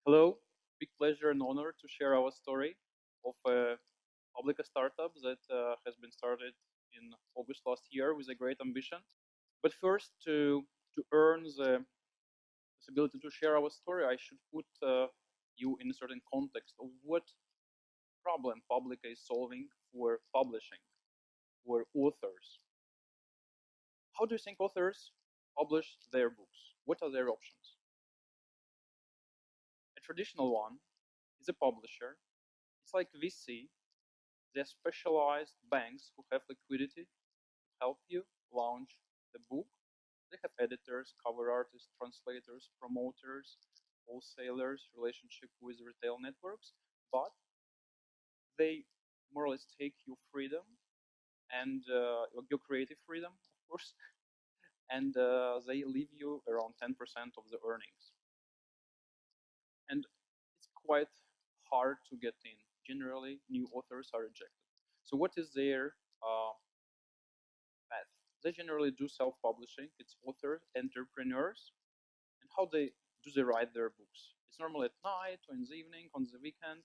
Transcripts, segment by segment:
Hello, big pleasure and honor to share our story of a Publica startup that has been started in August last year with a great ambition. But first, to earn the possibility to share our story, I should put you in a certain context of what problem Publica is solving for publishing, for authors. How do you think authors publish their books? What are their options? A traditional one is a publisher. It's like VC. They're specialized banks who have liquidity to help you launch the book. They have editors, cover artists, translators, promoters, wholesalers, relationship with retail networks, but they more or less take your freedom and your creative freedom, of course, and they leave you around 10% of the earnings. And it's quite hard to get in. Generally, new authors are rejected. So what is their path? They generally do self-publishing. It's authors, entrepreneurs, and how they do they write their books. It's normally at night or in the evening, on the weekend.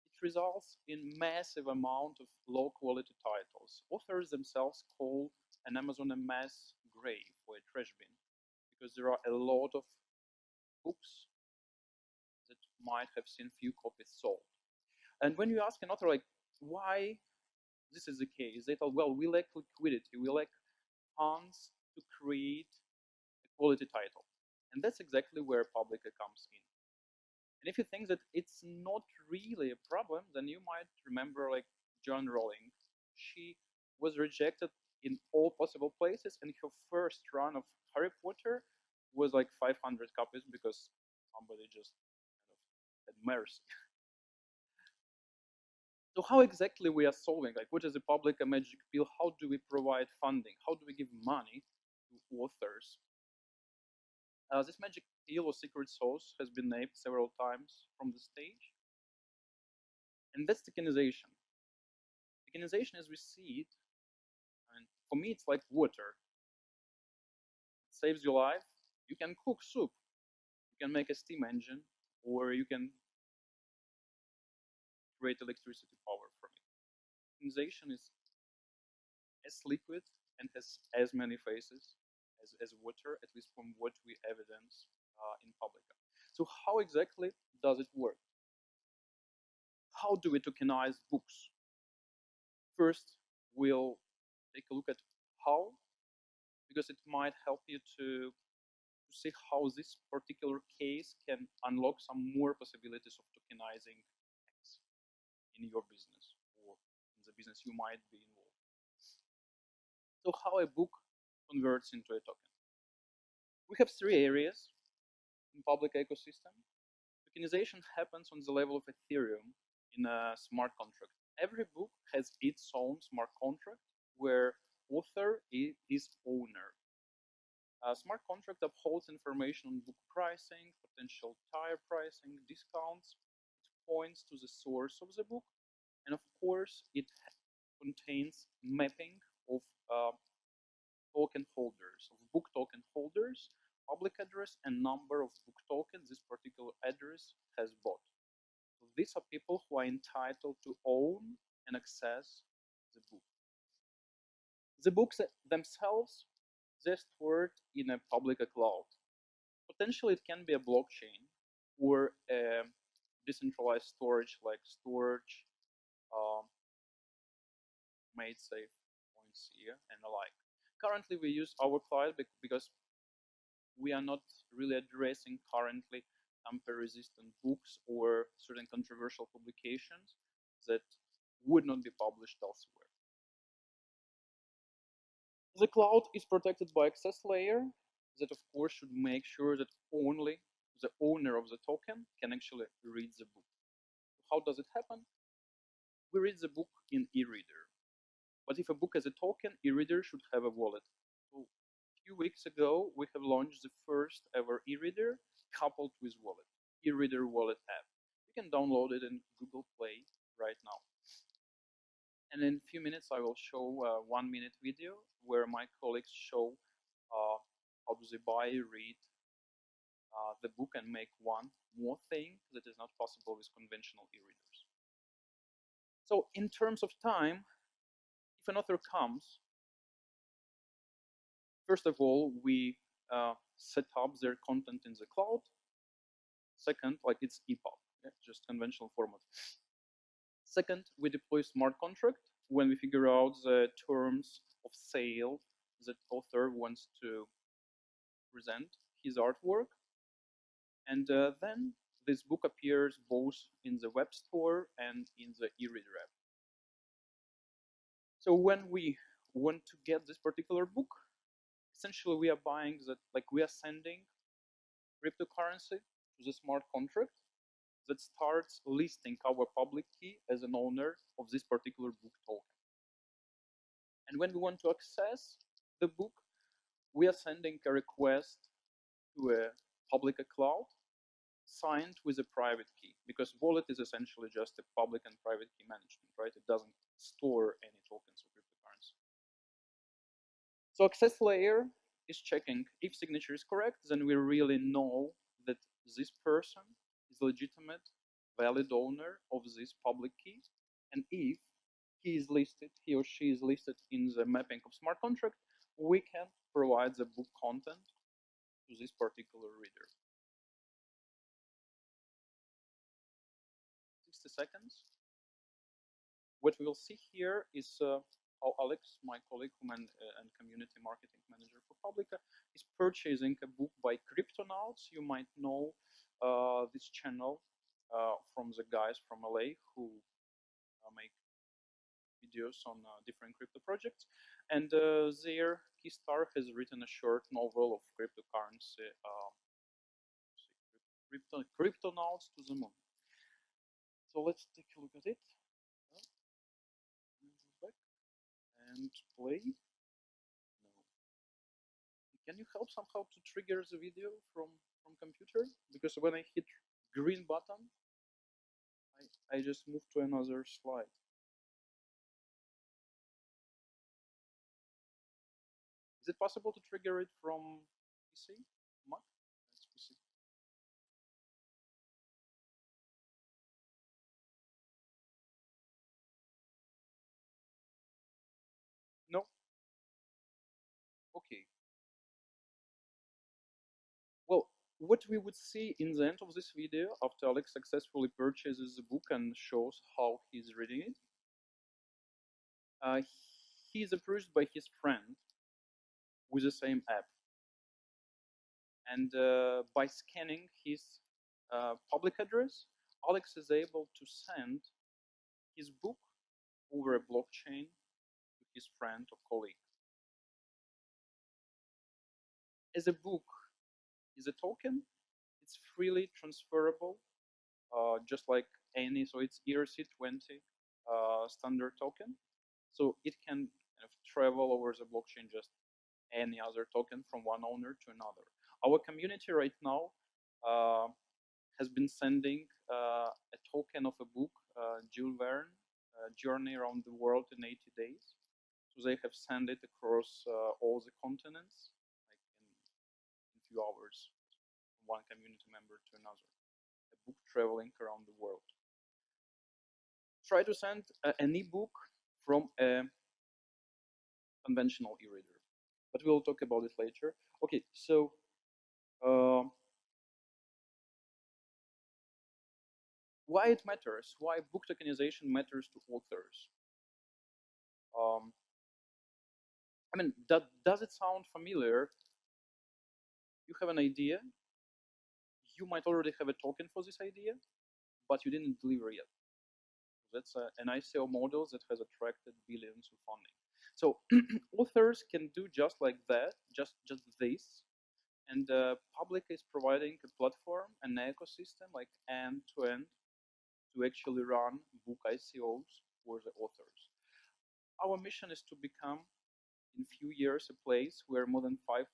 It results in massive amount of low-quality titles. Authors themselves call an Amazon a mass grave or a trash bin because there are a lot of books that might have seen few copies sold. And when you ask an author like why this is the case, they tell, well, we lack liquidity, we lack funds to create a quality title. And that's exactly where Publica comes in. And if you think that it's not really a problem, then you might remember like Joan Rowling. She was rejected in all possible places, and her first run of Harry Potter was like 500 copies because somebody just kind of had mercy. So how exactly we are solving? Like, what is the Publica magic pill? How do we provide funding? How do we give money to authors? This magic pill or secret sauce has been named several times from the stage, and that's tokenization. Tokenization, as we see it, and for me, it's like water. It saves your life. You can cook soup. You can make a steam engine, or you can create electricity power from it. Tokenization is as liquid and has as many faces as water, at least from what we evidence in Publica. So how exactly does it work? How do we tokenize books? First, we'll take a look at how, because it might help you to see how this particular case can unlock some more possibilities of tokenizing X in your business or in the business you might be involved. So how a book converts into a token. We have three areas in Publica ecosystem. Tokenization happens on the level of Ethereum in a smart contract. Every book has its own smart contract where author is owner. A smart contract upholds information on book pricing, potential tire pricing, discounts. It points to the source of the book, and of course, it contains mapping of token holders, of book token holders, public address, and number of book tokens this particular address has bought. So these are people who are entitled to own and access the book. The books themselves, they're stored in a public cloud. Potentially, it can be a blockchain or a decentralized storage like storage, uh, made safe points here, and the like. Currently, we use our cloud because we are not really addressing currently tamper-resistant books or certain controversial publications that would not be published elsewhere. The cloud is protected by access layer that of course should make sure that only the owner of the token can actually read the book. How does it happen? We read the book in e-reader. But if a book has a token, e-reader should have a wallet. So a few weeks ago, we have launched the first ever e-reader coupled with wallet, e-reader wallet app. You can download it in Google Play right now. And in a few minutes, I will show a 1-minute video where my colleagues show how do they buy, read, the book and make one more thing that is not possible with conventional e-readers. So in terms of time, if an author comes, first of all, we set up their content in the cloud. Second, like it's EPUB, yeah, just conventional format. Second, we deploy smart contract when we figure out the terms of sale that author wants to present his artwork. And then this book appears both in the web store and in the e-reader app. So when we want to get this particular book, essentially we are buying that, like we are sending cryptocurrency to the smart contract that starts listing our public key as an owner of this particular book token. And when we want to access the book, we are sending a request to a Publica cloud signed with a private key, because wallet is essentially just a public and private key management, right? It doesn't store any tokens or cryptocurrency. So access layer is checking if signature is correct, then we really know that this person is legitimate, valid owner of this public key. And if he or she is listed in the mapping of smart contract, we can provide the book content to this particular reader. 60 seconds. What we will see here is how Alex, my colleague and community marketing manager for Publica, is purchasing a book by Cryptonauts. You might know this channel from the guys from LA who make videos on different crypto projects. And their key star has written a short novel of cryptocurrency, Cryptonauts to the Moon. So let's take a look at it. Back and play. No. Can you help somehow to trigger the video from computer? Because when I hit green button, I just move to another slide. Is it possible to trigger it from PC? Mac? That's PC. No? Okay. Well, what we would see in the end of this video, after Alex successfully purchases the book and shows how he's reading it, he is approached by his friend with the same app. And by scanning his public address, Alex is able to send his book over a blockchain to his friend or colleague. As a book is a token, it's freely transferable, just like any, so it's ERC20 standard token. So it can kind of travel over the blockchain just any other token from one owner to another. Our community right now has been sending a token of a book, Jules Verne, Journey Around the World in 80 Days. So they have sent it across all the continents, like in a few hours, from one community member to another. A book traveling around the world. Try to send an ebook from a conventional e-reader, but we'll talk about it later. Okay, so why it matters, why book tokenization matters to authors. I mean, does it sound familiar? You have an idea, you might already have a token for this idea, but you didn't deliver yet. That's an ICO model that has attracted billions of funding. So authors can do just like that, just this. And Publica is providing a platform, an ecosystem, like end-to-end, to actually run book ICOs for the authors. Our mission is to become, in a few years, a place where more than 5,000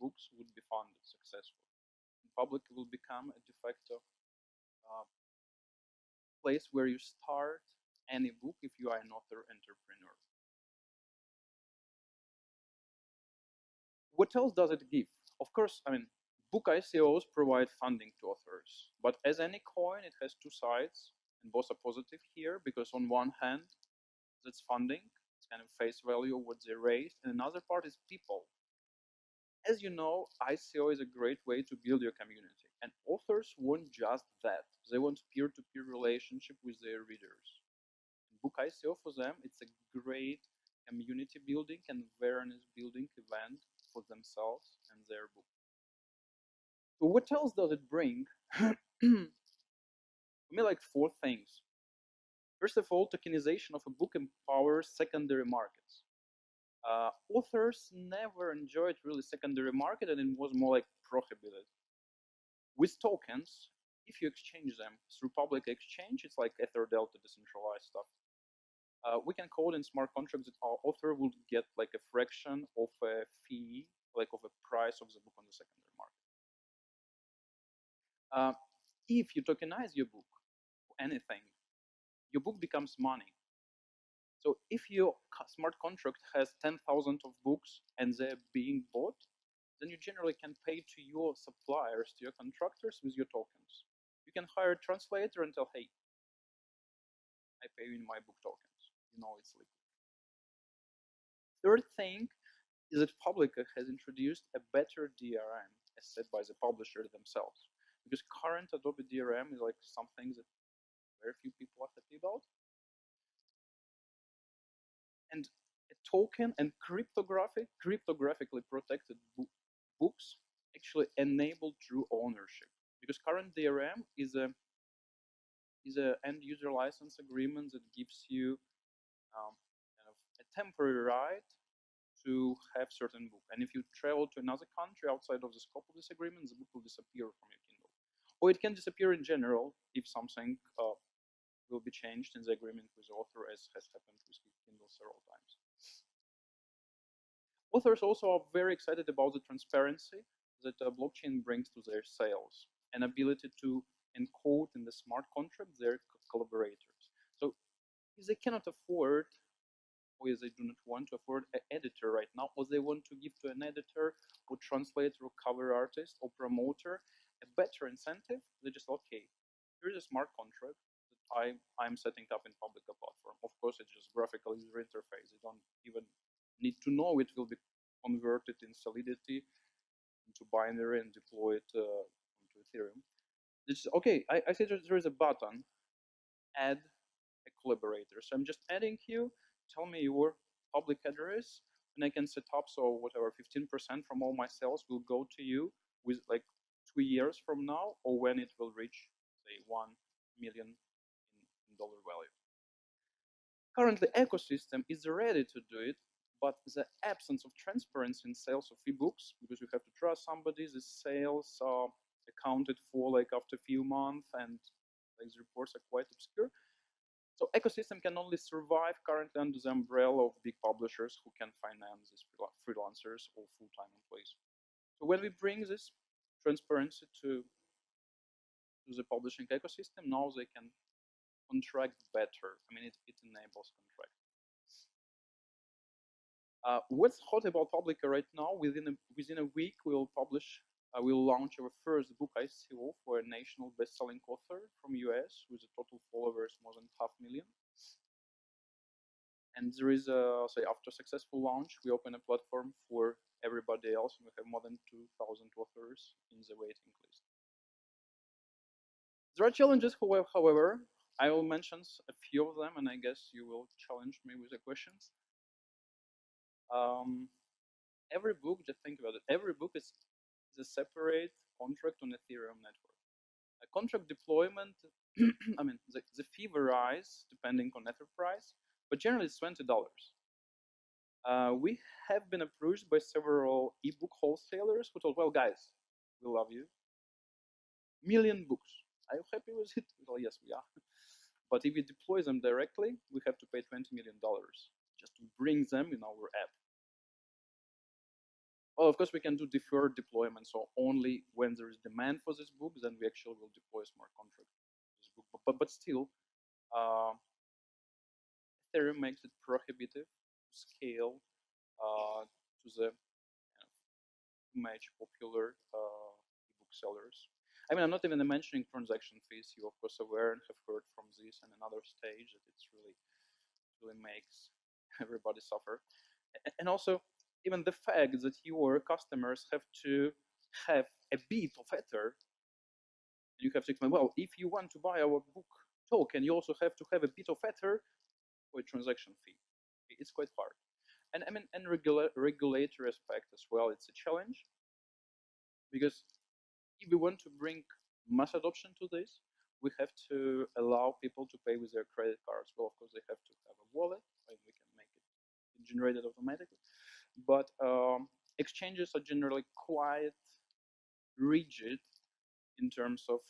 books would be funded successfully. Publica will become a de facto place where you start any book if you are an author entrepreneur. What else does it give? Of course, I mean, Book ICOs provide funding to authors, but as any coin, it has two sides, and both are positive here, because on one hand, that's funding, it's kind of face value of what they raised, and another part is people. As you know, ICO is a great way to build your community, and authors want just that. They want peer-to-peer relationship with their readers. Book ICO for them, it's a great community building and awareness building event for themselves and their book. So what else does it bring? For me, like 4 things. First of all, tokenization of a book empowers secondary markets. Authors never enjoyed really secondary market, and it was more like prohibited. With tokens, if you exchange them through public exchange, it's like Ether Delta decentralized stuff. We can code in smart contracts that our author will get like a fraction of a fee, like of a price of the book on the secondary market. If you tokenize your book, anything, your book becomes money. So if your smart contract has 10,000 of books and they're being bought, then you generally can pay to your suppliers, to your contractors with your tokens. You can hire a translator and tell, hey, I pay you in my book tokens. You know it's liquid. Third thing is that Publica has introduced a better DRM, as said by the publisher themselves. Because current Adobe DRM is like something that very few people are happy about. And a token and cryptographically protected books actually enable true ownership. Because current DRM is a end user license agreement that gives you kind of a temporary right to have certain book. And if you travel to another country outside of the scope of this agreement, the book will disappear from your Kindle. Or it can disappear in general if something will be changed in the agreement with the author, as has happened with Kindle several times. Authors also are very excited about the transparency that blockchain brings to their sales, and ability to encode in the smart contract their collaborators. So if they cannot afford, or if they do not want to afford an editor right now, or they want to give to an editor or translator or cover artist or promoter a better incentive, they just, okay, here's a smart contract that I'm setting up in Publica platform. Of course, it's just graphical user interface. You don't even need to know it will be converted in Solidity into binary and deployed into Ethereum. It's okay. I see that there is a button, add a collaborator. So I'm just adding you. Tell me your public address, and I can set up so whatever 15% from all my sales will go to you with like 2 years from now, or when it will reach say 1 million in dollar value. Currently, ecosystem is ready to do it, but the absence of transparency in sales of ebooks, because you have to trust somebody, the sales are accounted for like after a few months, and like the reports are quite obscure. So ecosystem can only survive currently under the umbrella of big publishers who can finance these freelancers or full-time employees. So when we bring this transparency to the publishing ecosystem, now they can contract better. I mean, it enables contract. What's hot about Publica right now? Within a week, we'll launch our first book ICO for a national best-selling author from US with a total followers more than 500,000. And there is say after successful launch, we open a platform for everybody else, and we have more than 2,000 authors in the waiting list. There are challenges, however. I will mention a few of them, and I guess you will challenge me with the questions. Every book, just think about it, every book is a separate contract on Ethereum network. A contract deployment, I mean, the fee varies depending on Ether price, but generally it's $20. We have been approached by several ebook wholesalers who told, well, guys, we love you. 1,000,000 books. Are you happy with it? Well, yes, we are. But if we deploy them directly, we have to pay $20 million just to bring them in our app. Well, of course, we can do deferred deployment. So only when there is demand for this book, then we actually will deploy a smart contract for this book. But still, Ethereum makes it prohibitive to scale to the match popular sellers. I mean, I'm not even mentioning transaction fees. You, of course, aware and have heard from this and another stage that it's really makes everybody suffer. And also, even the fact that your customers have to have a bit of Ether, you have to explain, well, if you want to buy our book token, you also have to have a bit of Ether for a transaction fee. It's quite hard. And I mean, and regulatory aspect as well, it's a challenge, because if we want to bring mass adoption to this, we have to allow people to pay with their credit cards. Well, of course, they have to have a wallet, right? We can make it generated automatically. But exchanges are generally quite rigid in terms of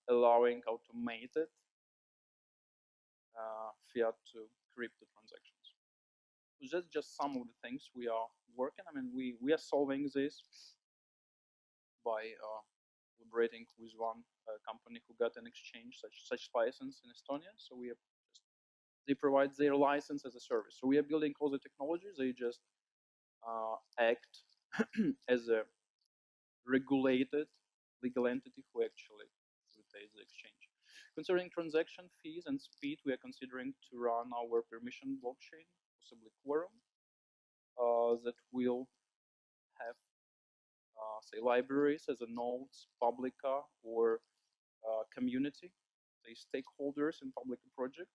allowing automated fiat to crypto transactions. So that's just some of the things we are working. I mean, we are solving this by collaborating with one company who got an exchange such license in Estonia. So we are just, they provide their license as a service. So we are building all the technologies. They just act as a regulated legal entity who actually facilitates the exchange. Concerning transaction fees and speed, we are considering to run our permission blockchain, possibly Quorum, that will have, say, libraries as a nodes, Publica, or community, say, stakeholders in Publica project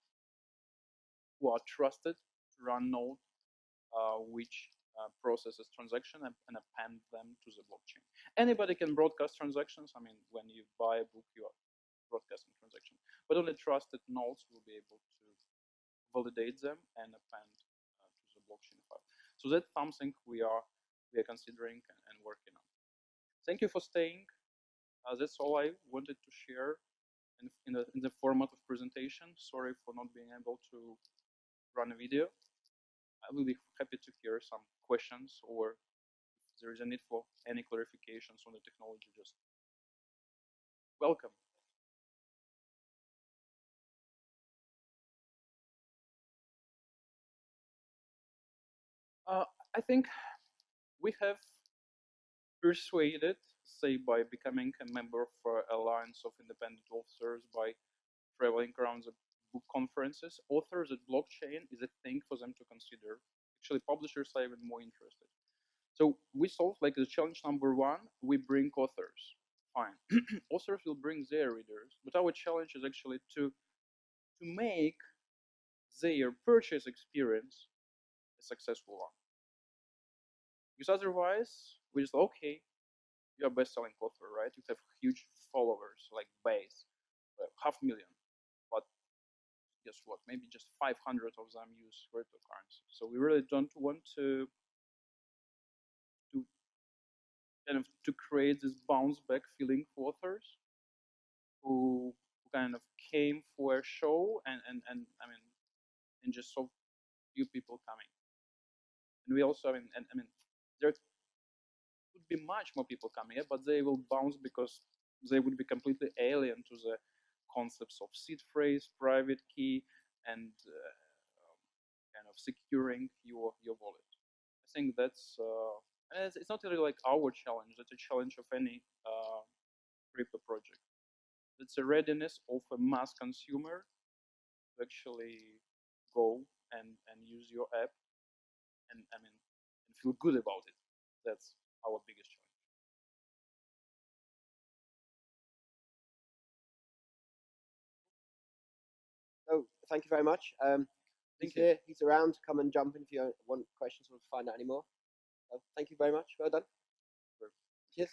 who are trusted to run node which processes transaction and append them to the blockchain. Anybody can broadcast transactions. I mean, when you buy a book, you are broadcasting transaction, but only trusted nodes will be able to validate them and append to the blockchain file. So that's something we are considering and working on. Thank you for staying. That's all I wanted to share in the format of presentation. Sorry for not being able to run a video. I will be happy to hear some questions, or if there is a need for any clarifications on the technology, just welcome. I think we have persuaded, say, by becoming a member of Alliance of Independent Authors, by traveling around the book conferences, authors at blockchain is a thing for them to consider. Actually, publishers are even more interested. So we solve like the challenge number one, we bring authors. Fine. Authors will bring their readers, but our challenge is actually to make their purchase experience a successful one. Because otherwise, we just, okay, you're a best-selling author, right? You have huge followers, like base, 500,000. But guess what? Maybe just 500 of them use cryptocurrency. So we really don't want to kind of to create this bounce back feeling for authors who kind of came for a show and I mean, and just saw few people coming. And we also, I mean, there would be much more people coming, but they will bounce because they would be completely alien to the concepts of seed phrase, private key, and kind of securing your wallet. I think that's it's not really like our challenge. That's a challenge of any crypto project. It's a readiness of a mass consumer to actually go and use your app and I mean and feel good about it. That's our biggest challenge. So thank you very much. Thank He's here. He's around. Come and jump in if you want questions or find out any more. So thank you very much. Well done. Sure. Cheers.